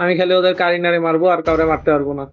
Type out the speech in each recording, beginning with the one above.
আমি খালি ওদের কারিনারে মারবো আর কাউরে মারতে পারবো না।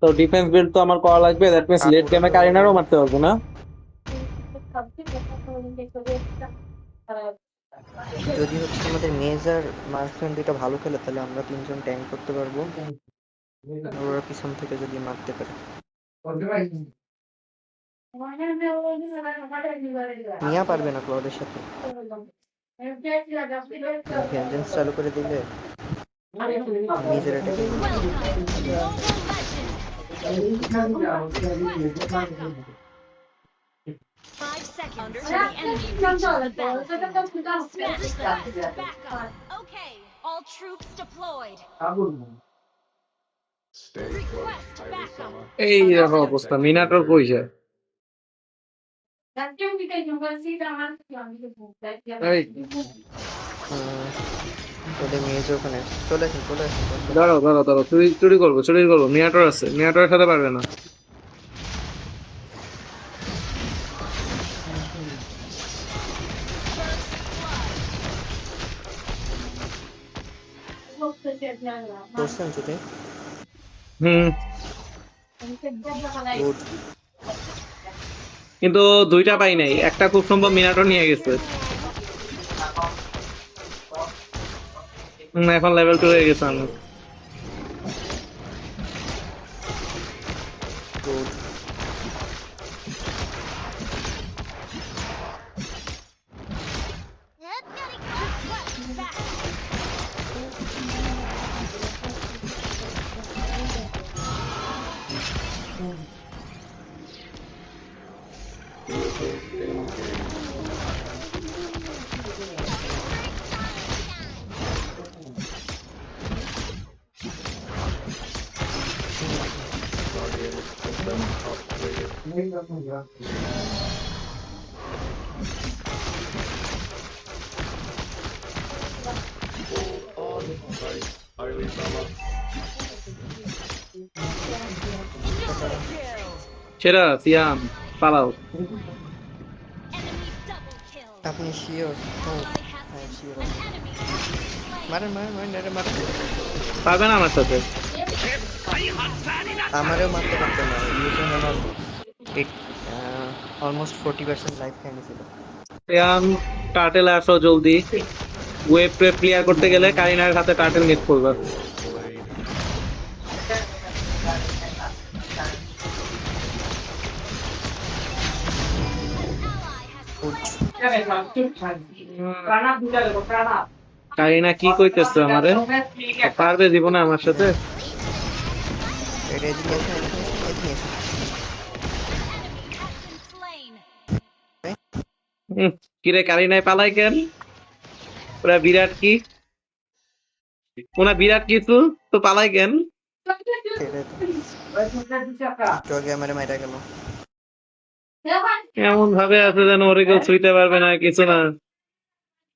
তো ডিফেন্স বিল্ড তো আমার করা লাগবে, দ্যাট মিন্স লেট ওটা গেমে তো কারিনারও মারতে পারবো না। যদি হচ্ছে আমাদের মেজর মার্কসম্যান দুইটা ভালো খেলে তাহলে আমরা তিনজন ট্যাঙ্ক করতে পারবো, আর ওরা পিছন থেকে যদি মারতে পারে। মিয়া পারবে না ক্লডের সাথে, ভেঞ্জেন্স চালু করে দিলে মেজর অ্যাটাকে নিয়ে যাবে। Welcome to Mobile Legends! 5 seconds till the enemy reaches the battlefield. Smash them! Back up! Okay, all troops deployed. Request backup! এই দেখো অবস্থা, মিনাটোর কইছে। এই ওদের মেজর ওখানে চলে আসেন, চলে আসেন, চলে আসেন। দাঁড়াও দাঁড়াও দাঁড়াও, চুরি চুরি করবো, চুরি করবো। মিনাটোর আছে, মিনাটোরের সাথে পারবে না। করছেন চুরি? হুম, গুড। কিন্তু দুইটা পাই নাই, একটা খুব সম্ভব মিনাটোর নিয়ে গেছে। এখন লেভেল 2 হয়ে গেছে আমি। Good. Request backup! Initial kill! সেরা সিয়াম, পালাও। Enemy double kill! আপনি শিওর? Ally has হ্যাঁ sure. an enemy has been slain! মারেন মারেন মারেন, আরে মারেন। পারবে না আমার সাথে। আমারও মারতে পারতো না, ইউজেন আমার এইট অলমোস্ট 40% লাইফ খাই নিয়েছিল। সিয়াম, টার্টেল আসো জলদি। ওয়েব টোয়েব ক্লিয়ার করতে গেলে কারিনার হাতে টার্টেল মিস করবে। An ally has good. slain an Kareena কি কইতেছে আমারে? পারবে জীবনে আমার সাথে? এটা এদিকে আসেন, এদিকে আসেন, এদিকে আসেন। enemy has been slain! কিরে কারিনায় পালাই কেন? ওরা বিরাট কি, ওনা বিরাট কিছু তো পালাই কেন? সেটাই তো, একটু আগে আমার মাইরা গেল। এমন ভাবে আছে যেন ওরে কেউ ছুঁইতে পারবে না, কিছু না।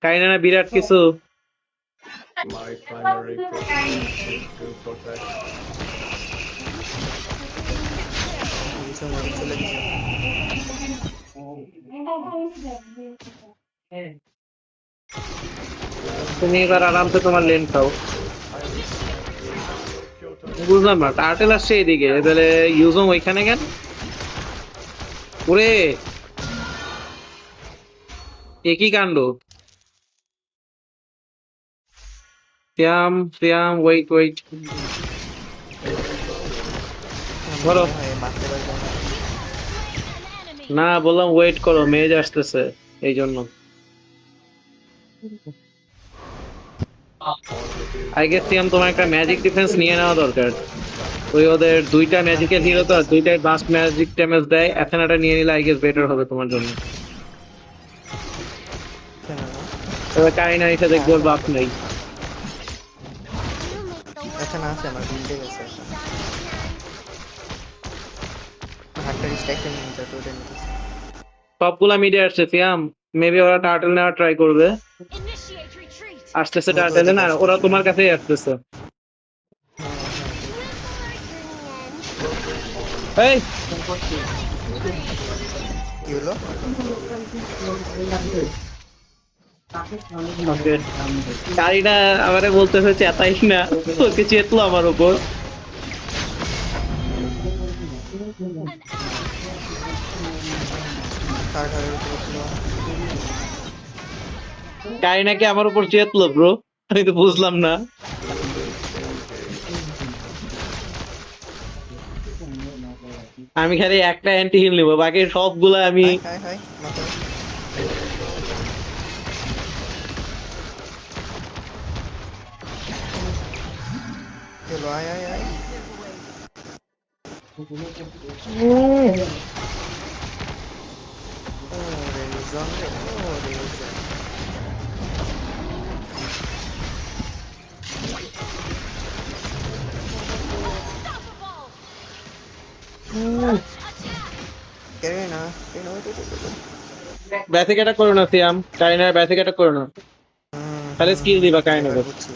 কারিনা না বিরাট কিছু। My primary profession is to protect. Eugene ওদিক চলে গেছে। তুমি এবার আরামসে তোমার লেন খাও। বুঝলাম না, টার্টেল আসছে এদিকে, তাহলে ইউজম ওইখানে কেন? ওরে একই কাণ্ড। শ্যাম শ্যাম, ওয়েট ওয়েট, ধরো। মনে হয় মারতে পারবে না। An enemy! না বললাম ওয়েট করো, মেজ আসতেছে এই জন্য। আই গেস সিয়াম, তোমার একটা ম্যাজিক ডিফেন্স নিয়ে নেওয়া দরকার। ওই ওদের দুইটা ম্যাজিকের হিরো তো, আর নিতেছি। দুইটাই বাস্ট ম্যাজিক ড্যামেজ দেয়। এথেনাটা নিয়ে নিলে আই গেস বেটার হবে তোমার জন্য। কেন না? তবে কারিনা এসে হ্যাঁ দেখবো আছে ওর বাপ আছে। নেই। এখানে আছে, আমার বিল্ডে গেছে এখন। হাতটা রিস্ট্রাক্ট নিয়ে যাবে, ওটা নিতেছি। সবগুলা মিডে আসছে সিয়াম, মেবি ওরা টার্টেল নেওয়ার ট্রাই করবে। Initiate retreat! আসতেছে ও তো টার্টেলে ওদিকে না, ওরা আসতেছে। তোমার কাছেই আসতেছে। হ্যাঁ হ্যাঁ। এই কি হলো? ওকে, কারিনা আমারে বলতেছে চেতাইস না, তোকে চেতলো আমার উপর। An ally has slain an enemy. কার ঘরের উপর উঠলো? কারিনাকে আমার উপর চেতলো ব্রো, আমি তো বুঝলাম না। আমি খালি একটা অ্যান্টি হিল নিবো, বাকি সবগুলা আমি। হাই হাই হাই মাথায় কি হলো? আয় আয় আয়। ওরে রিজন রে, ওরে রিজন। Unstoppable. Attack. কেড়ে না, কেড়ে না, ওই তো, ওই তো, ওই তো। বেসিক অ্যাটাক করো না সিয়াম, কারিনার বেসিক অ্যাটাক করো না, খালি স্কিল দিবা এবার কারিনাকে। বুঝছি।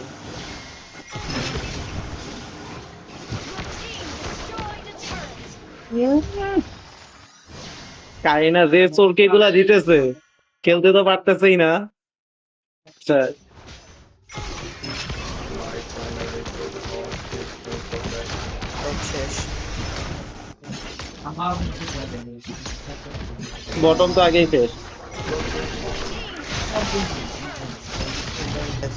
Your team destroyed a turret. Kareena যে চোরকে গুলা দিতেছে, খেলতে তো পারতেছেই না। আচ্ছা, My primary protocol is to protect সব শেষ। বটম তো আগেই শেষ। ব্যাস,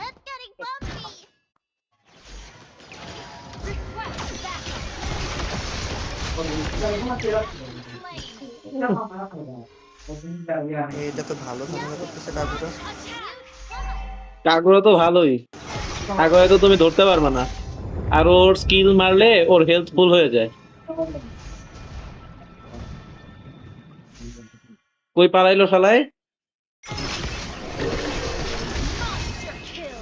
It's getting bumpy. Request backup. Slain. এটা তো ভালো ঝামেলা করতেছে কাকুরা। Attack. কাগুরা তো ভালোই, কাগুরা তো তুমি ধরতে পারবে না, আর ওর স্কিল মারলে ওর হেলথ ফুল হয়ে যায়। কই পালাইলো শালায়? Monster kill.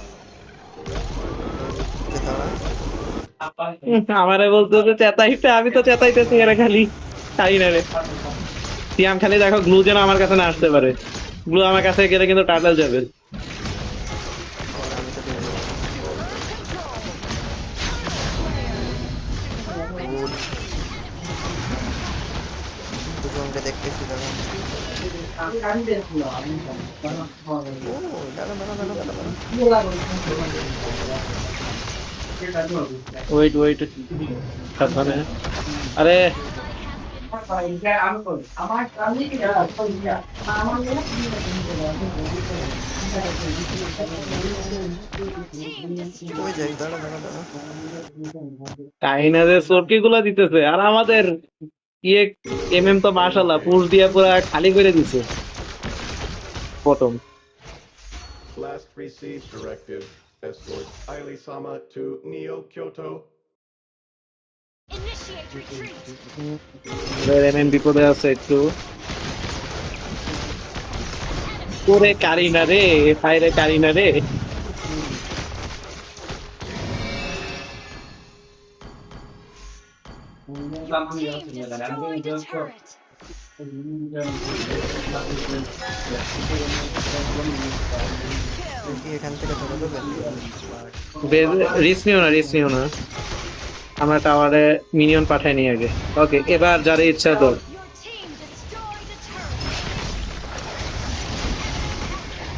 যে দাঁড়া, আমারে বলতে যে চেতাইতে, আমি তো চেতাইতেছি এরা খালি কারিনা রে। সিয়াম খালি দেখো গ্লু যেন আমার কাছে না আসতে পারে, গ্লু আমার কাছে গেলে কিন্তু টার্টল যাবে। ওরে আমি তো দিয়ে দেবো। গুড, দুজনকে দেখতেছি দাঁড়ান। ও দাঁড়া দাঁড়া দাঁড়া দাঁড়া দাঁড়া। ওয়েট ওয়েট, সাবধানে। আরে Your team কই destroyed a যাই? দাঁড়া দাঁড়া turret. দাঁড়া। কাহিনা যে চোরকি গুলা দিতেছে, আর আমাদের ইয়ে এমএম তো মাশাল্লাহ পুশ দিয়া পুরা খালি করে দিছে প্রথম। last received directive. Escort Aili-sama to Neo Kyoto. Initiate retreat. MM বিপদে আছে একটু। ওরে কারিনা রে, হায়রে কারিনা রে। Your team destroyed a turret. কি Kill. এখান থেকে ধরে দেবে? রিস্ক নিও না, রিস্ক নিও না, আমরা টাওয়ারে মিনিয়ন পাঠাই নি আগে। ওকে, এবার যারা ইচ্ছা তো। Your team destroyed a turret.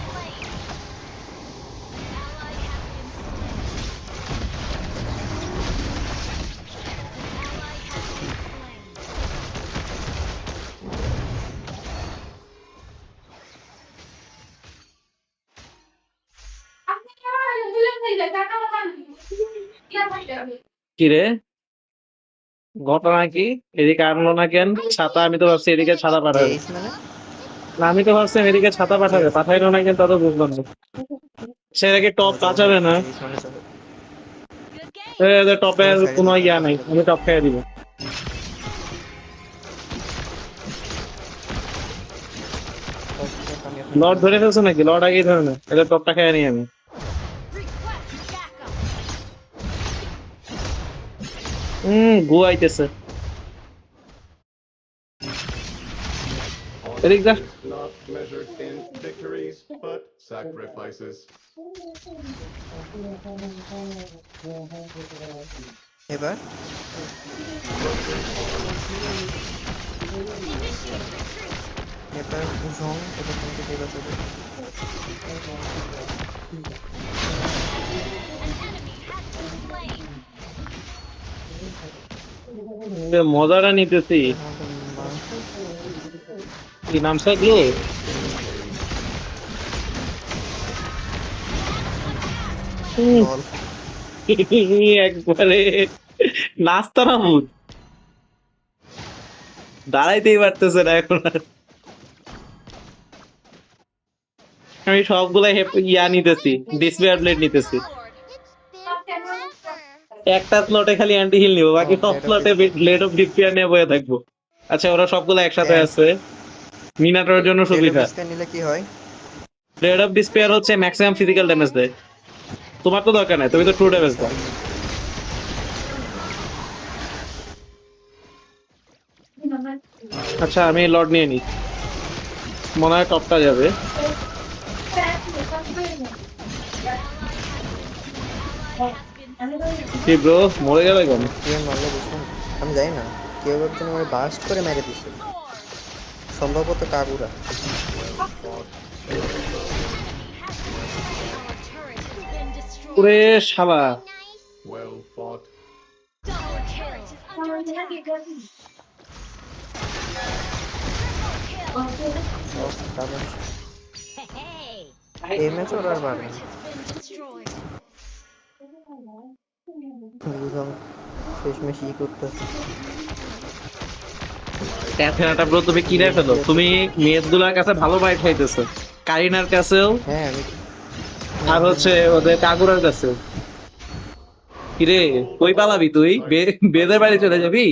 Slain. Ally has been slain. Ally has been slain. কি রে, ঘটনা কি? এদিকে আনলো না কেন ছাতা? আমি তো ভাবছি এদিকে ছাতা পাঠাবে। জেইস মানে না, আমি তো ভাবছি এদিকে ছাতা পাঠাবে, জেইস, পাঠাইলো না কেন তা তো বুঝলাম না। সে নাকি ও টপ যাই হোক বাঁচাবে না, জেইস মানে চলে। Good game. টপের সাইডে কোনো দিতে ইয়া হবে নাই, সাইডে আমি দিতে টপ হবে। খেয়ে দিব। আমি এখন লর্ড কিল ধরে খাই। ফেলছে নাকি? লর্ড আগেই ধরে না, এটা টপটা খেয়ে নি আমি। Request backup. গু আইতেছে। Honor এদিক যা। is not measured in victories, but sacrifices. এবার Initiate retreat. এবার জং এটা কিন্তু দেবা যাবে। মজাটা নিতেছি। আমাদের মা কি নামছে গ্লু? লল একবারে নাস্তা না ভূত, দাঁড়াইতেই পারতেছে না এখন আর। আমি সবগুলা ইয়া নিতেছি, ডিসপেয়ার ব্লেড নিতেছি। একটা স্লটে খালি অ্যান্টি হিল নিবো, বাকি সব স্লটে ব্লেড অফ ডিসপেয়ার নিয়ে বয়ে থাকবো। আচ্ছা ওরা সবগুলো একসাথে আছে, মিনাটোর জন্য সুবিধা। ডেটাবেসটা নিলে কি হয়? ব্লেড অফ ডিসপেয়ার হচ্ছে ম্যাক্সিমাম ফিজিক্যাল ড্যামেজ দেয়। তোমার তো দরকার নাই, তুমি তো ট্রু ড্যামেজ আচ্ছা দাও। আচ্ছা আমি লর্ড নিয়ে নিই, মনে হয় টপটা যাবে। কি ব্রো মরে গেলে কেন? কে মারলো বুঝলাম না। আমি জানি না, কেউ একজন আমার বাস্ট করে মেরে দিছে, সম্ভবত কাগুরা। Well fought. ওরে শালা, Well fought. Of cover. এই ম্যাচ ওরা আর পারবে না। বুঝলাম শেষমেশ ই করতেছে। ক্যাথেনাটা ব্রো তুমি কিনে ফেলো, তুমি মেয়েগুলার কাছে ভালো বাইট খাইতেছো, কারিনার কাছেও হ্যাঁ আমি আর হচ্ছে ওদের কাকুরার কাছেও। কিরে কই পালাবি তুই? বেদের বাড়ি চলে যাবি?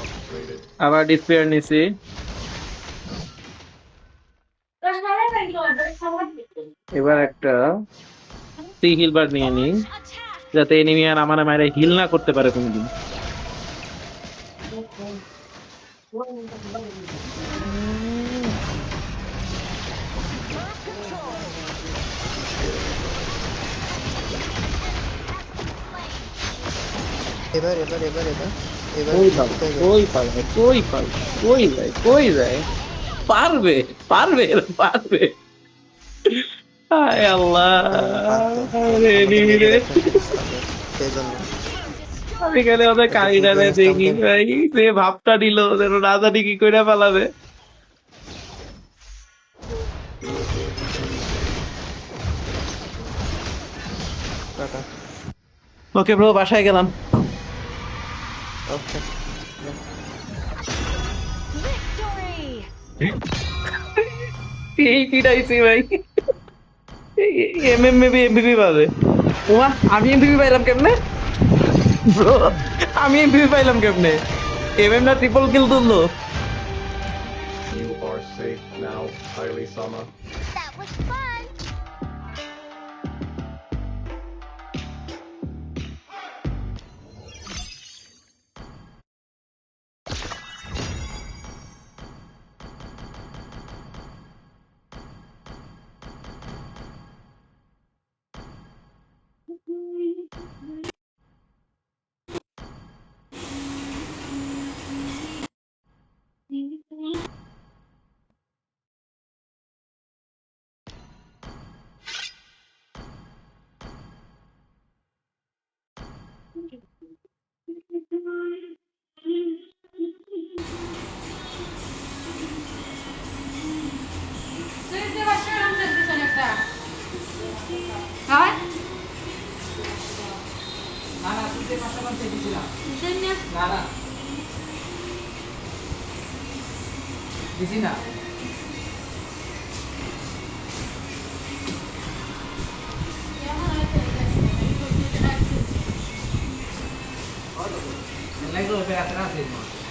Upgraded. আবার ডিসপেয়ার নিছি। এবার একটা সি হিল বার নিয়ে নিই, যাতে এনিমি আর আমার মায়ের হিল না করতে পারে কোনোদিন। এবার এবার এবার এবার এবার কই পালায়, কোথায় যাবে? কই পালায়, কই পালায়, কই যায়, কই যায়? পারবে, পারবে, এরা পারবে। হায় আল্লাহ, পারতো, আমাদের এনিমি রে। মেজর এখন মিস আছে সেই জন্য। আমি খালি ওদের একটু কুইক কাহিনারে রেঞ্জ দেখি কামকে ভাই, যে ভাবটা নিল যেন না জানি কি কইরা পালাবে। টাটা। ওকে ব্রো বাসায় গেলাম। ওকে এই পিটাইছি ভাই, এমএম মেবি এমবিপি পাবে। ওমা আমি এমবিপি পাইলাম কেমনে ব্রো? আমি এমবিপি পাইলাম কেমনে? এমএম না ট্রিপল কিল তুললো। You are safe now, Kylie Sama. That was fun. Like lo que hacer así,